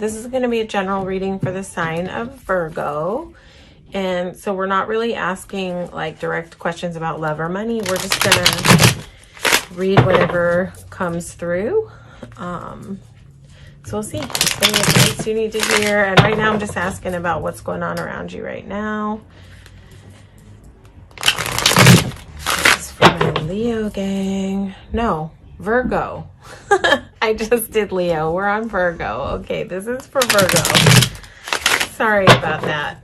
this is going to be a general reading for the sign of Virgo. And so we're not really asking like direct questions about love or money. We're just going to read whatever comes through. So we'll see. Any advice you need to hear. And right now I'm just asking about what's going on around you right now. This is for my Leo gang. No, Virgo. I just did Leo. We're on Virgo. Okay, this is for Virgo. Sorry about that.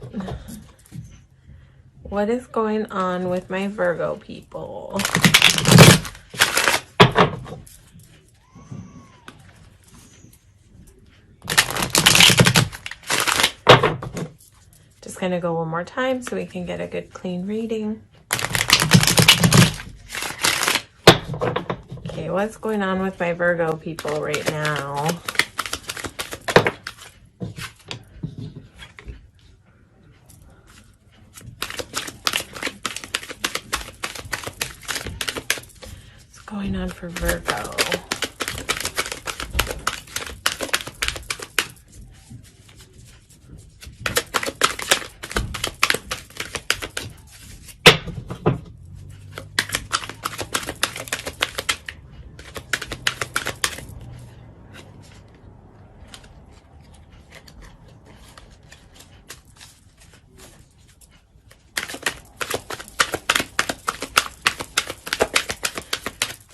What is going on with my Virgo people? Just going to go one more time so we can get a good clean reading. Okay, what's going on with my Virgo people right now? What's going on for Virgo?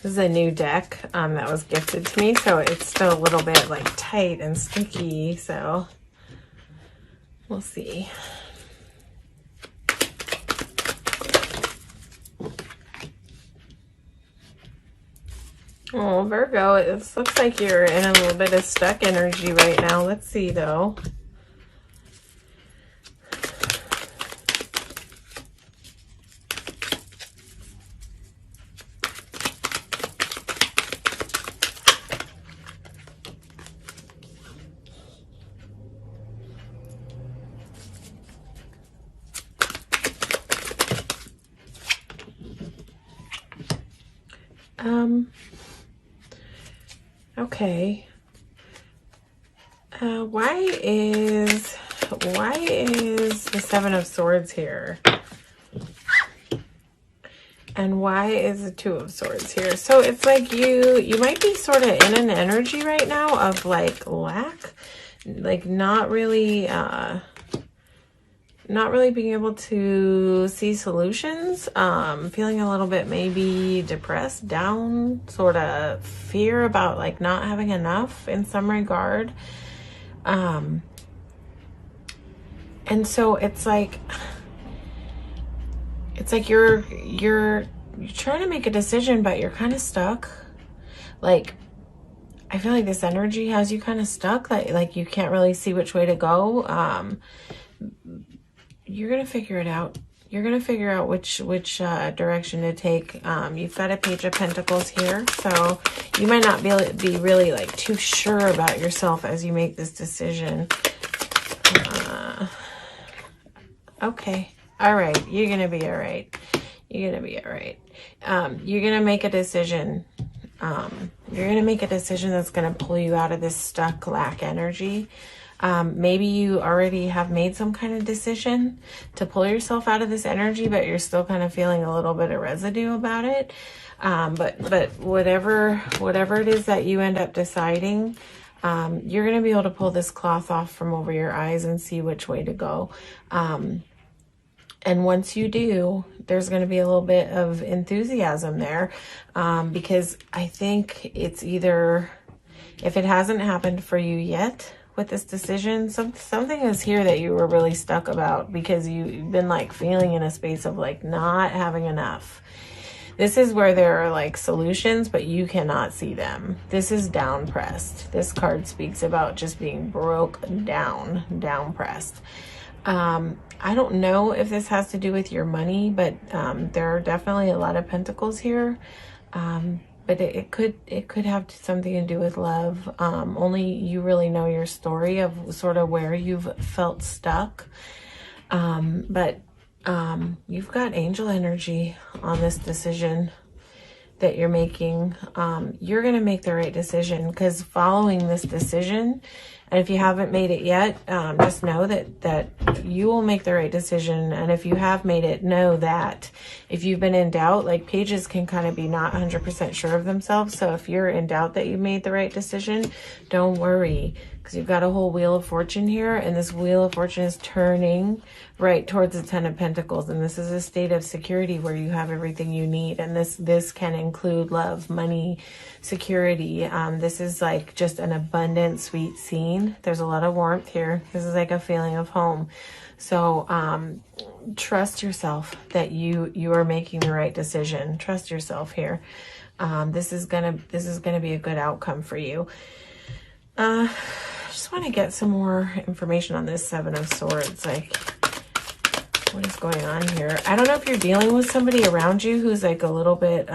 This is a new deck that was gifted to me, so it's still a little bit like tight and sticky, so we'll see. Oh, Virgo, it looks like you're in a little bit of stuck energy right now. Let's see, though. Okay. Why is the Seven of Swords here? And why is the Two of Swords here? So it's like you might be sort of in an energy right now of like lack, like not really being able to see solutions, feeling a little bit maybe depressed, down, sort of fear about like not having enough in some regard. And so it's like you're trying to make a decision, but you're kind of stuck. Like, I feel like this energy has you kind of stuck, like you can't really see which way to go. You're going to figure it out. You're going to figure out which direction to take. You've got a Page of Pentacles here, so you might not be really like too sure about yourself as you make this decision. Okay. All right. You're going to be all right. You're going to be all right. You're going to make a decision. You're going to make a decision that's going to pull you out of this stuck lack energy. Maybe you already have made some kind of decision to pull yourself out of this energy, but you're still kind of feeling a little bit of residue about it. But whatever it is that you end up deciding, you're going to be able to pull this cloth off from over your eyes and see which way to go. And once you do, there's going to be a little bit of enthusiasm there, because I think it's either, if it hasn't happened for you yet, with this decision, something is here that you were really stuck about because you've been like feeling in a space of like not having enough. This is where there are like solutions, but you cannot see them. This is down pressed. This card speaks about just being broke down pressed. I don't know if this has to do with your money, but there are definitely a lot of pentacles here. But it could have something to do with love. Only you really know your story of sort of where you've felt stuck. But you've got angel energy on this decision. that you're making, you're going to make the right decision, because following this decision, and if you haven't made it yet, just know that you will make the right decision. And if you have made it, know that if you've been in doubt, like pages can kind of be not 100% sure of themselves. So if you're in doubt that you made the right decision, don't worry, because you've got a whole Wheel of Fortune here, and this Wheel of Fortune is turning right towards the Ten of Pentacles. And this is a state of security where you have everything you need. And this can include love, money, security. This is like just an abundant, sweet scene. There's a lot of warmth here. This is like a feeling of home. So trust yourself that you are making the right decision. Trust yourself here. This is gonna be a good outcome for you. I just want to get some more information on this Seven of Swords. Like, what is going on here? I don't know if you're dealing with somebody around you who's like a little bit,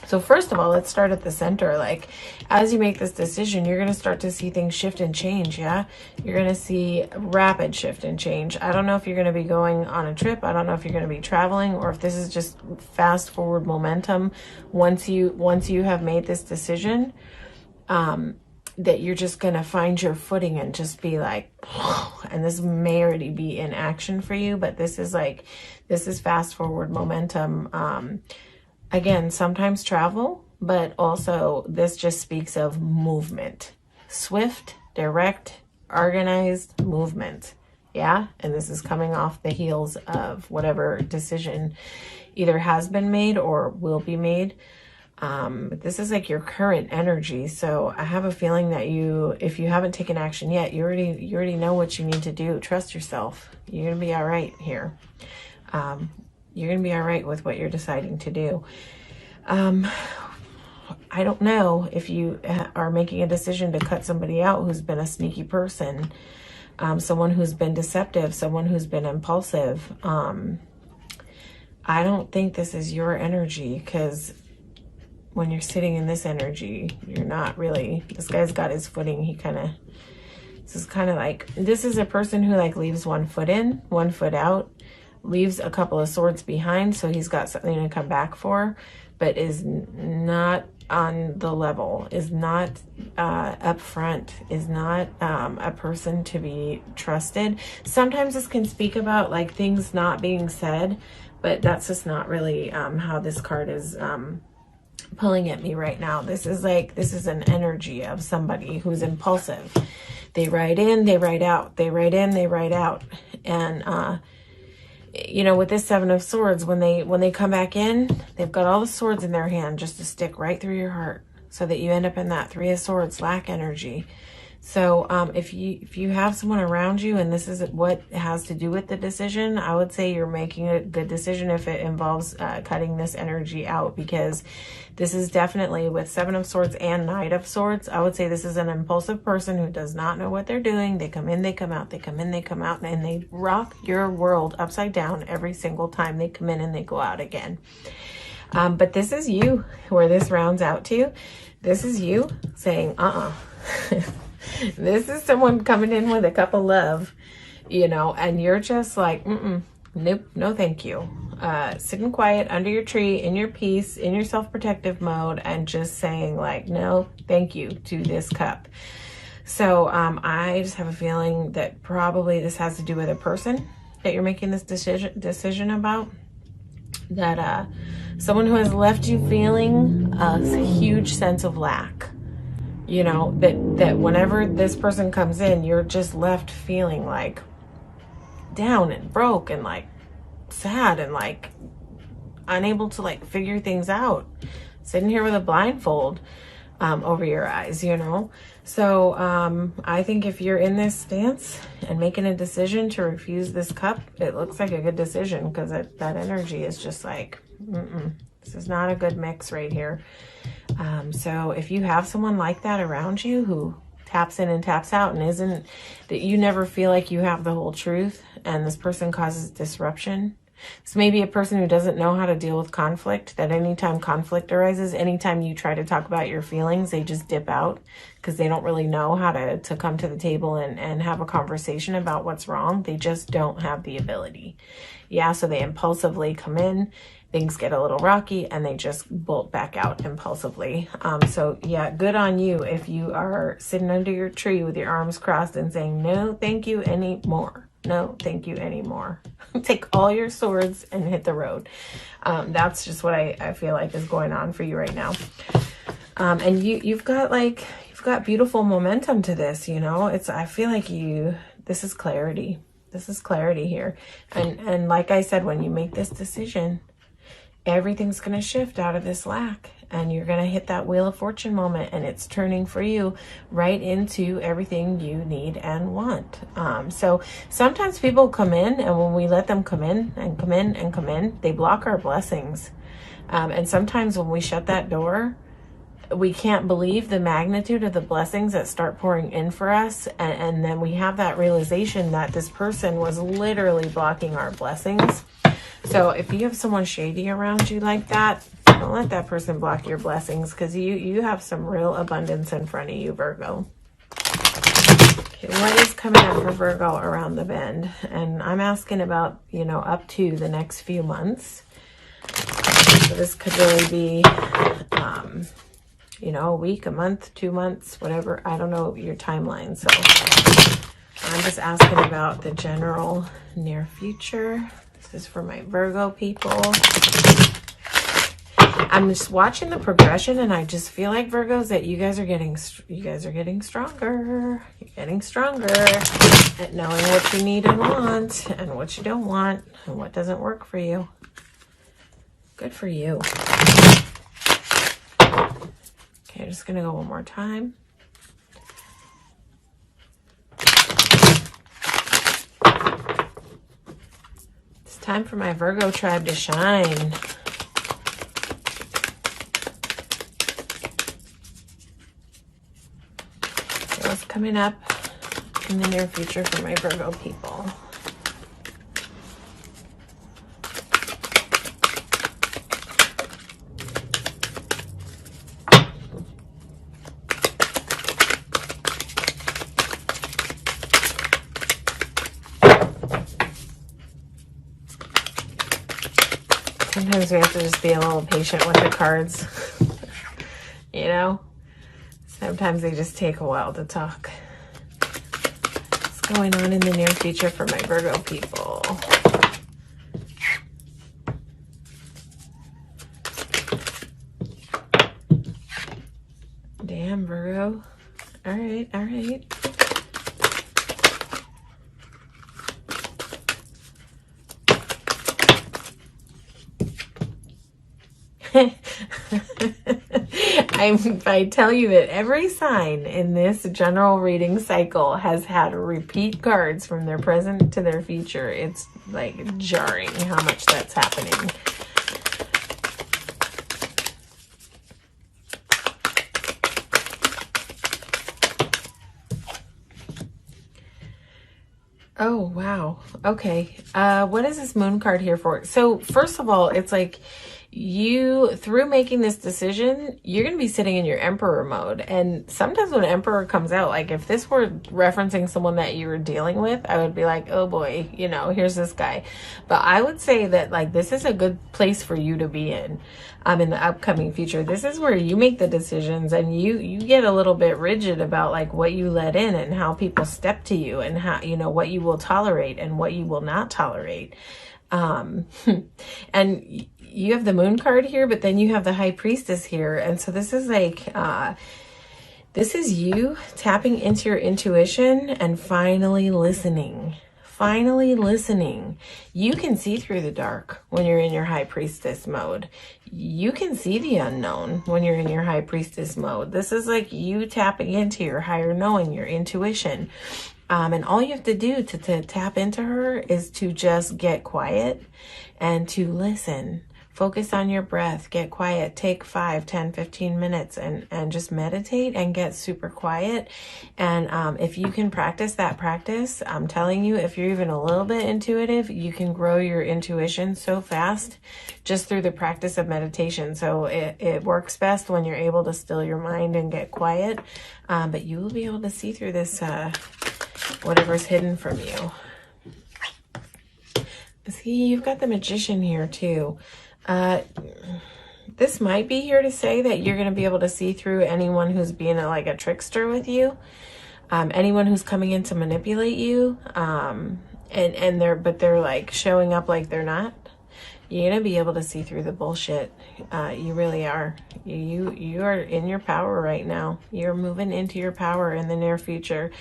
so first of all, let's start at the center. Like, as you make this decision, you're going to start to see things shift and change. Yeah. You're going to see rapid shift and change. I don't know if you're going to be going on a trip. I don't know if you're going to be traveling, or if this is just fast forward momentum. Once you have made this decision, that you're just going to find your footing and just be like, and this may already be in action for you, but this is fast forward momentum. Again, sometimes travel, but also this just speaks of movement, swift, direct, organized movement. Yeah. And this is coming off the heels of whatever decision either has been made or will be made. This is like your current energy. So I have a feeling that if you haven't taken action yet, you already know what you need to do. Trust yourself. You're going to be all right here. You're going to be all right with what you're deciding to do. I don't know if you are making a decision to cut somebody out who's been a sneaky person, someone who's been deceptive, someone who's been impulsive. I don't think this is your energy, because when you're sitting in this energy, you're not really, this guy's got his footing. This is a person who like leaves one foot in, one foot out, leaves a couple of swords behind. So he's got something to come back for, but is not on the level, is not up front, is not a person to be trusted. Sometimes this can speak about like things not being said, but that's just not really how this card is pulling at me right now. This is an energy of somebody who's impulsive. They write in, they write out, they write in, they write out. And you know, with this Seven of Swords, when they come back in, they've got all the swords in their hand just to stick right through your heart, so that you end up in that Three of Swords lack energy. So if you have someone around you and this is what has to do with the decision, I would say you're making a good decision if it involves cutting this energy out, because this is definitely, with Seven of Swords and Knight of Swords, I would say this is an impulsive person who does not know what they're doing. They come in, they come out, they come in, they come out, and they rock your world upside down every single time they come in and they go out again. But this is you, where this rounds out to. This is you saying, This is someone coming in with a cup of love, you know, and you're just like, nope, no thank you. Sitting quiet under your tree, in your peace, in your self-protective mode, and just saying like, no, thank you to this cup. So I just have a feeling that probably this has to do with a person that you're making this decision about. That someone who has left you feeling a huge sense of lack. You know, that whenever this person comes in, you're just left feeling like down and broke and like sad and like unable to like figure things out, sitting here with a blindfold over your eyes, you know. So I think if you're in this stance and making a decision to refuse this cup, it looks like a good decision, because that energy is just like, this is not a good mix right here. So if you have someone like that around you who taps in and taps out, and isn't, that you never feel like you have the whole truth, and this person causes disruption, So maybe a person who doesn't know how to deal with conflict, that anytime conflict arises, anytime you try to talk about your feelings, they just dip out because they don't really know how to come to the table and have a conversation about what's wrong. They just don't have the ability. Yeah, so they impulsively come in, things get a little rocky, and they just bolt back out impulsively. So yeah, good on you if you are sitting under your tree with your arms crossed and saying, no, thank you anymore. No, thank you anymore. Take all your swords and hit the road. That's just what I feel like is going on for you right now. And you've got beautiful momentum to this, you know. I feel like this is clarity. This is clarity here. And like I said, when you make this decision, everything's going to shift out of this lack, and you're going to hit that Wheel of Fortune moment, and it's turning for you right into everything you need and want. So sometimes people come in, and when we let them come in and come in and come in, they block our blessings. And sometimes when we shut that door, we can't believe the magnitude of the blessings that start pouring in for us. And then we have that realization that this person was literally blocking our blessings. So if you have someone shady around you like that, don't let that person block your blessings, because you have some real abundance in front of you, Virgo. Okay, what is coming up for Virgo around the bend? And I'm asking about, you know, up to the next few months. So this could really be, you know, a week, a month, 2 months, whatever. I don't know your timeline. So I'm just asking about the general near future. This is for my Virgo people. I'm just watching the progression, and I just feel like, Virgos, that you guys are getting stronger. You're getting stronger at knowing what you need and want, and what you don't want, and what doesn't work for you. Good for you. Okay, I'm just gonna go one more time. Time for my Virgo tribe to shine. So what's coming up in the near future for my Virgo people? Sometimes we have to just be a little patient with the cards, you know? Sometimes they just take a while to talk. What's going on in the near future for my Virgo people? Damn, Virgo. All right, all right. I tell you that every sign in this general reading cycle has had repeat cards from their present to their future. It's like jarring how much that's happening. Oh, wow. Okay. What is this moon card here for? So first of all, it's like, you, through making this decision, you're going to be sitting in your emperor mode. And sometimes when emperor comes out, like if this were referencing someone that you were dealing with, I would be like, oh boy, you know, here's this guy. But I would say that like this is a good place for you to be in the upcoming future. This is where you make the decisions, and you get a little bit rigid about like what you let in and how people step to you, and how, you know, what you will tolerate and what you will not tolerate. And you have the moon card here, but then you have the high priestess here. And so this is like, this is you tapping into your intuition and finally listening. Finally listening. You can see through the dark when you're in your high priestess mode. You can see the unknown when you're in your high priestess mode. This is like you tapping into your higher knowing, your intuition. And all you have to do to tap into her is to just get quiet and to listen Focus on your breath, get quiet, take 5, 10, 15 minutes and just meditate and get super quiet. And if you can practice that practice, I'm telling you, if you're even a little bit intuitive, you can grow your intuition so fast just through the practice of meditation. So it works best when you're able to still your mind and get quiet, but you will be able to see through this, whatever's hidden from you. See, you've got the Magician here too. This might be here to say that you're going to be able to see through anyone who's being like a trickster with you, anyone who's coming in to manipulate you, and they're like showing up like they're not. You're going to be able to see through the bullshit. You really are. You are in your power right now. You're moving into your power in the near future.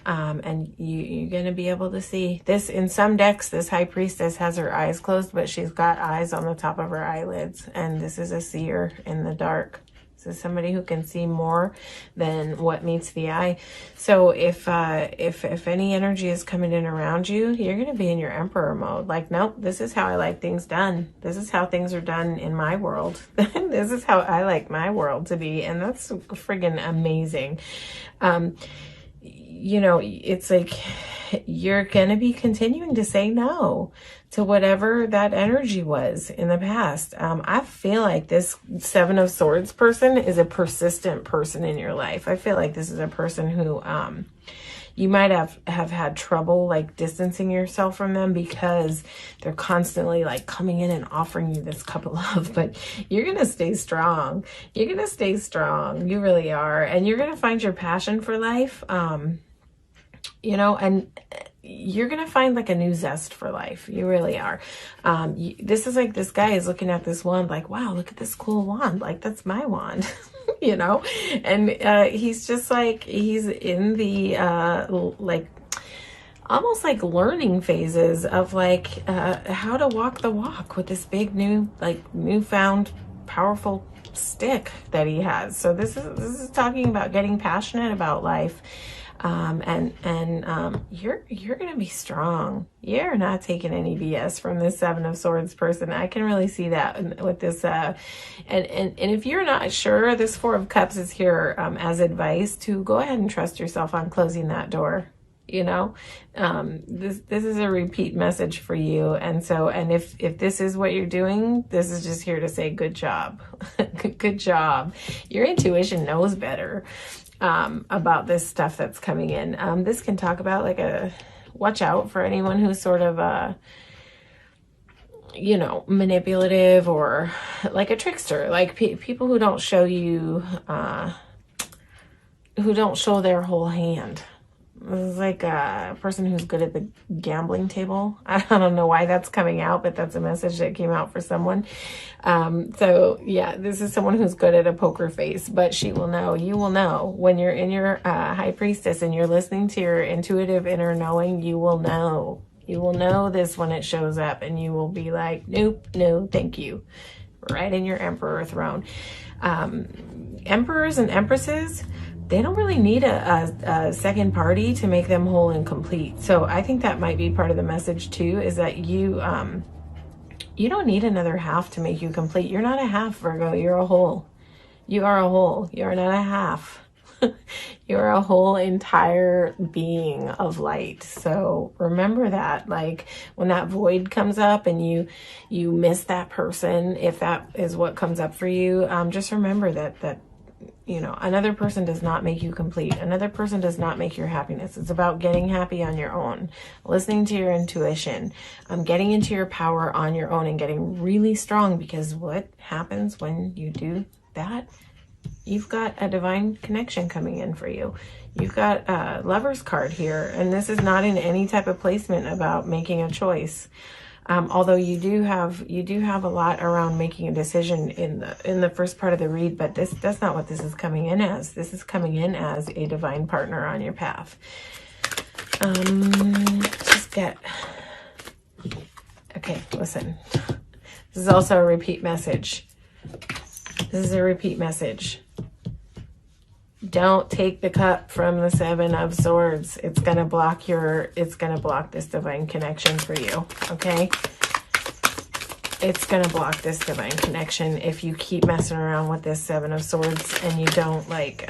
And you're going to be able to see this. In some decks, this High Priestess has her eyes closed, but she's got eyes on the top of her eyelids. And this is a seer in the dark. This is somebody who can see more than what meets the eye. So if any energy is coming in around you, you're going to be in your Emperor mode. Like, nope, this is how I like things done. This is how things are done in my world. This is how I like my world to be. And that's friggin' amazing. You know, it's like you're going to be continuing to say no to whatever that energy was in the past. I feel like this Seven of Swords person is a persistent person in your life. I feel like this is a person who you might have had trouble like distancing yourself from them because they're constantly like coming in and offering you this cup of love, but you're going to stay strong. You're going to stay strong. You really are. And you're going to find your passion for life. You know, and you're going to find like a new zest for life. You really are. This is like, this guy is looking at this wand like, wow, look at this cool wand. Like, that's my wand, you know? And he's just like, he's in the, like, almost like learning phases of like how to walk the walk with this big newfound powerful stick that he has. So this is talking about getting passionate about life. You're going to be strong. You're not taking any BS from this Seven of Swords person. I can really see that with this, and if you're not sure, this Four of Cups is here, as advice to go ahead and trust yourself on closing that door. You know, this is a repeat message for you. And so, and if this is what you're doing, this is just here to say, good job. Good job. Your intuition knows better. About this stuff that's coming in. This can talk about like watch out for anyone who's sort of, you know, manipulative or like a trickster, like people who don't show you, who don't show their whole hand. This is like a person who's good at the gambling table. I don't know why that's coming out, but that's a message that came out for someone. So yeah, this is someone who's good at a poker face, but she will know, you will know when you're in your High Priestess and you're listening to your intuitive inner knowing, you will know. You will know this when it shows up and you will be like, nope, no, thank you. Right in your Emperor throne. Emperors and Empresses, they don't really need a second party to make them whole and complete. So I think that might be part of the message too, is that you don't need another half to make you complete. You're not a half, Virgo. You're a whole. You are a whole. You're not a half. You're a whole entire being of light. So remember that, like when that void comes up and you miss that person, if that is what comes up for you, just remember that you know, another person does not make you complete. Another person does not make your happiness. It's about getting happy on your own, listening to your intuition, getting into your power on your own and getting really strong, because what happens when you do that? You've got a divine connection coming in for you. You've got a Lover's card here, and this is not in any type of placement about making a choice. Although you do have a lot around making a decision in the first part of the read, but that's not what this is coming in as. This is coming in as a divine partner on your path. Okay, listen. This is also a repeat message. This is a repeat message. Don't take the cup from the Seven of Swords. It's going to block this divine connection for you. Okay. it's going to block this divine connection if you keep messing around with this Seven of Swords and you don't like,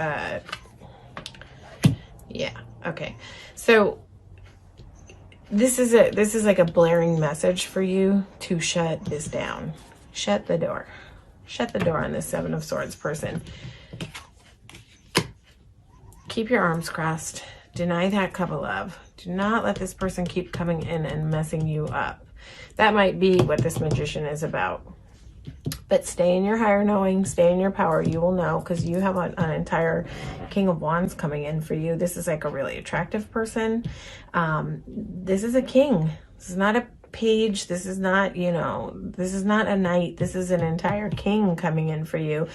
yeah, okay. So this is like a blaring message for you to shut this down. Shut the door. Shut the door on this Seven of Swords person. Keep your arms crossed. Deny that cup of love. Do not let this person keep coming in and messing you up. That might be what this Magician is about. But stay in your higher knowing, stay in your power. You will know, because you have an entire King of Wands coming in for you. This is like a really attractive person. This is a king. This is not a page. This is not, you know, this is not a knight. This is an entire king coming in for you.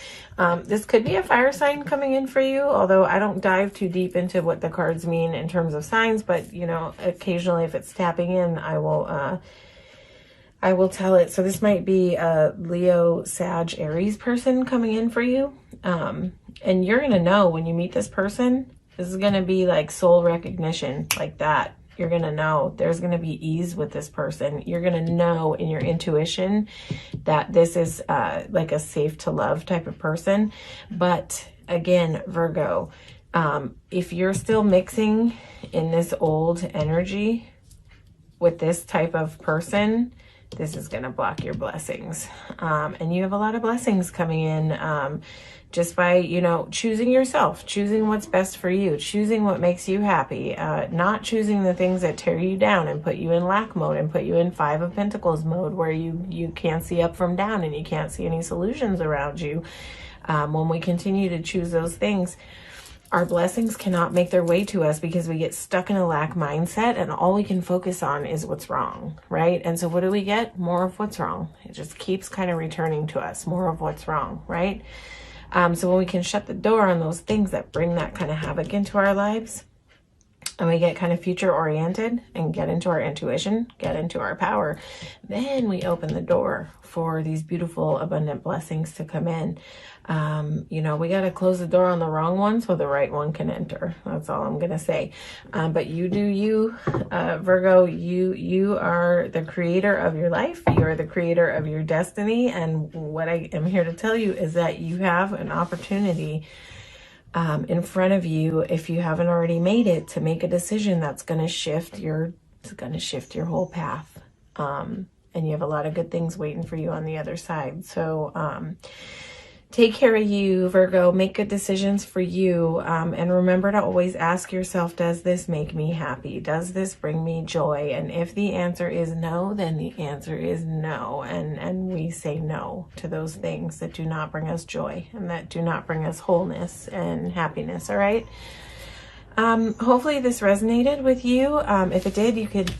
This could be a fire sign coming in for you, although I don't dive too deep into what the cards mean in terms of signs, but you know, occasionally if it's tapping in, I will tell it. So this might be a Leo, Sag, Aries person coming in for you. And you're going to know when you meet this person. This is going to be like soul recognition, like that. You're going to know there's going to be ease with this person. You're going to know in your intuition that this is like a safe to love type of person. But again, Virgo, if you're still mixing in this old energy with this type of person, this is going to block your blessings. And you have a lot of blessings coming in just by, you know, choosing yourself, choosing what's best for you, choosing what makes you happy, not choosing the things that tear you down and put you in lack mode and put you in Five of Pentacles mode where you can't see up from down and you can't see any solutions around you. When we continue to choose those things, our blessings cannot make their way to us because we get stuck in a lack mindset and all we can focus on is what's wrong, right? And so what do we get? More of what's wrong. It just keeps kind of returning to us, more of what's wrong, right? So when we can shut the door on those things that bring that kind of havoc into our lives, and we get kind of future oriented and get into our intuition, get into our power, then we open the door for these beautiful, abundant blessings to come in. You know, we got to close the door on the wrong one so the right one can enter. That's all I'm going to say. But you do you, Virgo, you are the creator of your life. You are the creator of your destiny. And what I am here to tell you is that you have an opportunity in front of you, if you haven't already made it, to make a decision that's going to shift your whole path. And you have a lot of good things waiting for you on the other side. So, take care of you, Virgo. Make good decisions for you. And remember to always ask yourself, does this make me happy? Does this bring me joy? And if the answer is no, then the answer is no. And we say no to those things that do not bring us joy and that do not bring us wholeness and happiness. All right. Hopefully this resonated with you. If it did, you could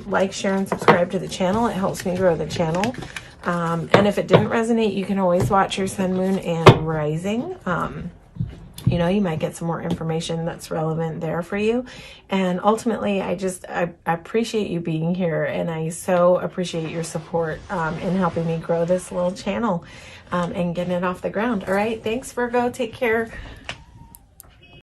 like, share, and subscribe to the channel. It helps me grow the channel. And if it didn't resonate, you can always watch your sun, moon, and rising. You know, you might get some more information that's relevant there for you. And ultimately, I appreciate you being here, and I so appreciate your support in helping me grow this little channel and getting it off the ground. All right. Thanks, Virgo. Take care.